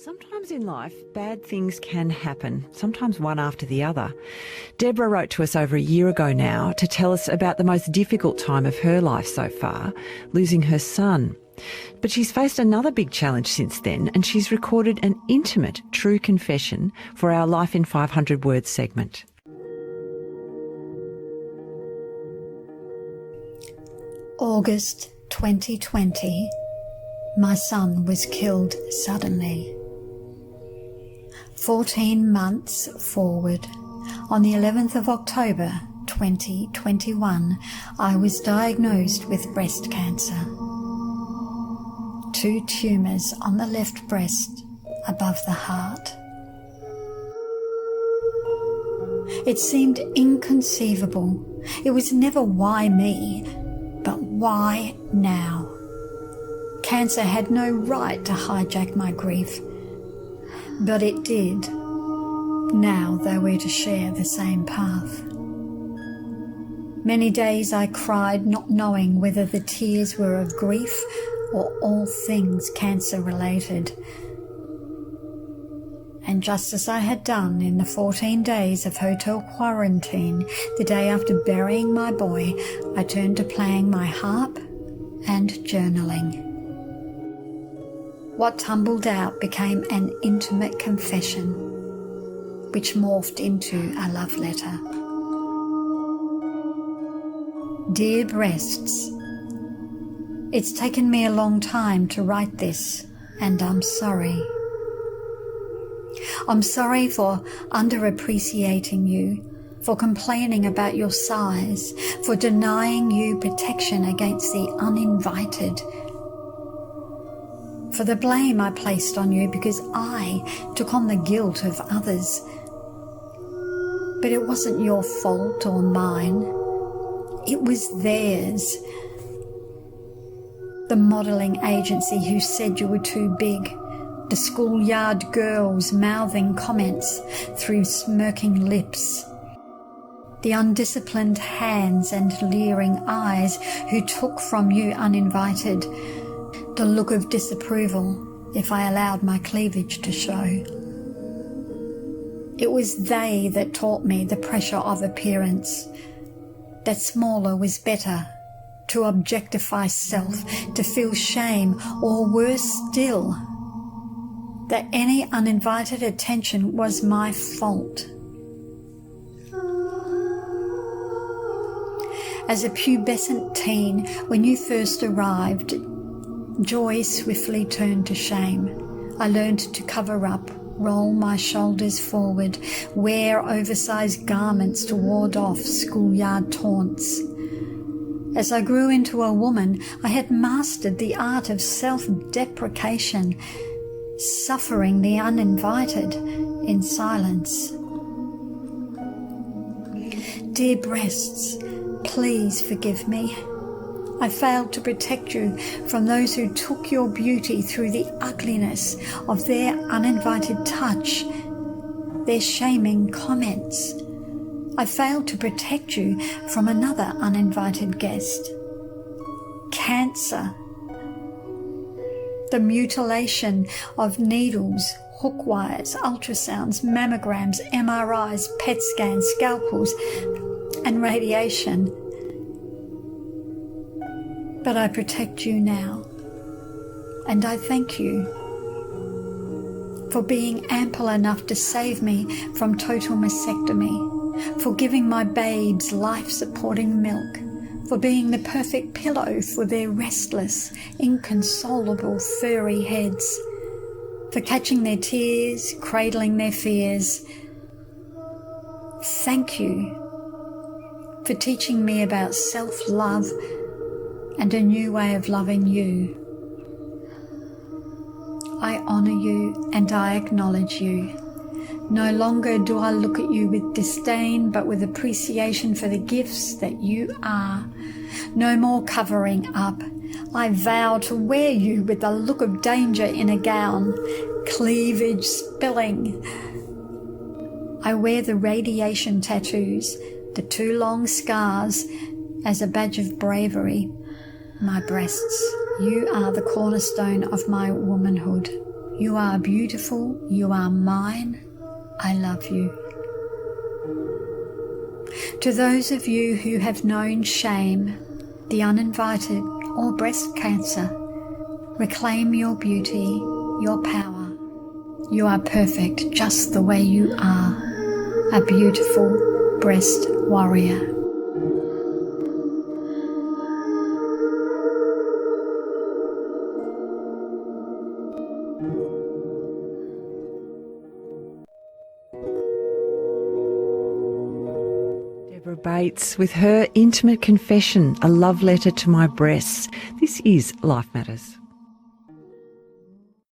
Sometimes in life, bad things can happen, sometimes one after the other. Deborah wrote to us over a year ago now to tell us about the most difficult time of her life so far, losing her son. But she's faced another big challenge since then, and she's recorded an intimate, true confession for our Life in 500 Words segment. August 2020, my son was killed suddenly. 14 months forward, on the 11th of October 2021, I was diagnosed with breast cancer. 2 tumours on the left breast above the heart. It seemed inconceivable. It was never why me, but why now? Cancer had no right to hijack my grief, but it did. Now they were to share the same path. Many days I cried, not knowing whether the tears were of grief or all things cancer-related. And just as I had done in the 14 days of hotel quarantine, the day after burying my boy, I turned to playing my harp and journaling. What tumbled out became an intimate confession, which morphed into a love letter. Dear breasts, it's taken me a long time to write this, and I'm sorry. I'm sorry for underappreciating you, for complaining about your size, for denying you protection against the uninvited, for the blame I placed on you because I took on the guilt of others. But it wasn't your fault or mine. It was theirs. The modelling agency who said you were too big, the schoolyard girls mouthing comments through smirking lips, the undisciplined hands and leering eyes who took from you uninvited, the look of disapproval if I allowed my cleavage to show. It was they that taught me the pressure of appearance, that smaller was better, to objectify self, to feel shame, or worse still, that any uninvited attention was my fault. As a pubescent teen, when you first arrived, joy swiftly turned to shame. I learned to cover up, roll my shoulders forward, wear oversized garments to ward off schoolyard taunts. As I grew into a woman, I had mastered the art of self-deprecation, suffering the uninvited in silence. Dear breasts, please forgive me. I failed to protect you from those who took your beauty through the ugliness of their uninvited touch, their shaming comments. I failed to protect you from another uninvited guest. Cancer. The mutilation of needles, hook wires, ultrasounds, mammograms, MRIs, PET scans, scalpels, and radiation. But I protect you now, and I thank you for being ample enough to save me from total mastectomy, for giving my babes life-supporting milk, for being the perfect pillow for their restless, inconsolable, furry heads, for catching their tears, cradling their fears. Thank you for teaching me about self-love and a new way of loving you. I honour you and I acknowledge you. No longer do I look at you with disdain, but with appreciation for the gifts that you are. No more covering up. I vow to wear you with the look of danger in a gown, cleavage spilling. I wear the radiation tattoos, the 2 long scars, as a badge of bravery. My breasts, you are the cornerstone of my womanhood. You are beautiful. You are mine. I love you. To those of you who have known shame, the uninvited, or breast cancer, reclaim your beauty, your power. You are perfect just the way you are, a beautiful breast warrior. Deborah Bates with her intimate confession, a love letter to my breasts. This is Life Matters.